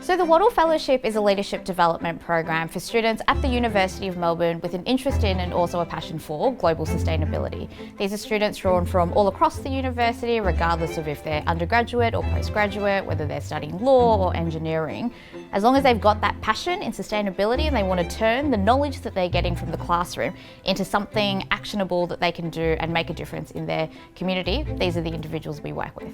So the Wattle Fellowship is a leadership development program for students at the University of Melbourne with an interest in and also a passion for global sustainability. These are students drawn from all across the university, regardless of if they're undergraduate or postgraduate, whether they're studying law or engineering. As long as they've got that passion in sustainability and they want to turn the knowledge that they're getting from the classroom into something actionable that they can do and make a difference in their community, these are the individuals we work with.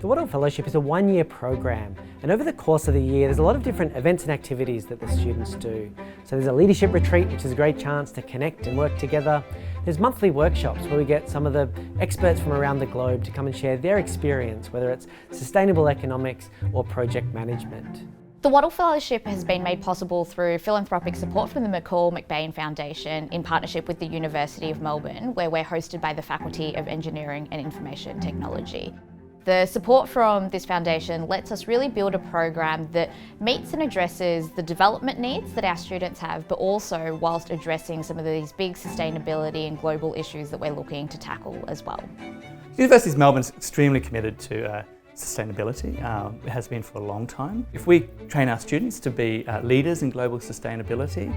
The Wattle Fellowship is a one-year program, and over the course of the year there's a lot of different events and activities that the students do. So there's a leadership retreat, which is a great chance to connect and work together. There's monthly workshops where we get some of the experts from around the globe to come and share their experience, whether it's sustainable economics or project management. The Wattle Fellowship has been made possible through philanthropic support from the McCall-McBain Foundation in partnership with the University of Melbourne, where we're hosted by the Faculty of Engineering and Information Technology. The support from this foundation lets us really build a program that meets and addresses the development needs that our students have, but also whilst addressing some of these big sustainability and global issues that we're looking to tackle as well. University of Melbourne is extremely committed to sustainability. It has been for a long time. If we train our students to be leaders in global sustainability,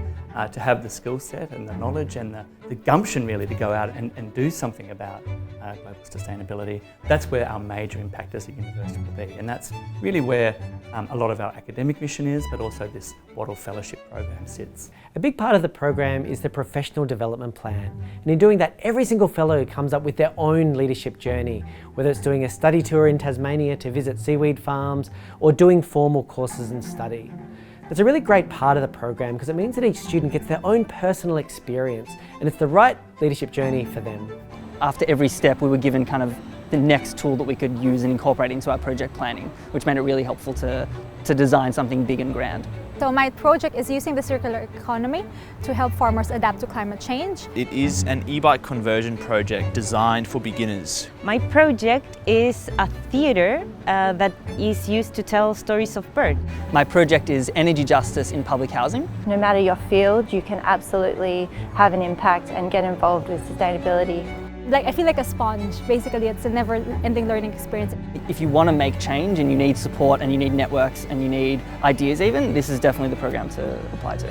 to have the skill set and the knowledge and the gumption really to go out and do something about global sustainability, that's where our major impact as a university will be. And that's really where a lot of our academic mission is, but also this Wattle Fellowship program sits. A big part of the program is the professional development plan. And in doing that, every single fellow comes up with their own leadership journey, whether it's doing a study tour in Tasmania to visit seaweed farms or doing formal courses and study. It's a really great part of the program because it means that each student gets their own personal experience and it's the right leadership journey for them. After every step we were given kind of the next tool that we could use and incorporate into our project planning, which made it really helpful to design something big and grand. So my project is using the circular economy to help farmers adapt to climate change. It is an e-bike conversion project designed for beginners. My project is a theatre that is used to tell stories of birds. My project is energy justice in public housing. No matter your field, you can absolutely have an impact and get involved with sustainability. I feel like a sponge. Basically, it's a never-ending learning experience. If you want to make change and you need support and you need networks and you need ideas even, this is definitely the program to apply to.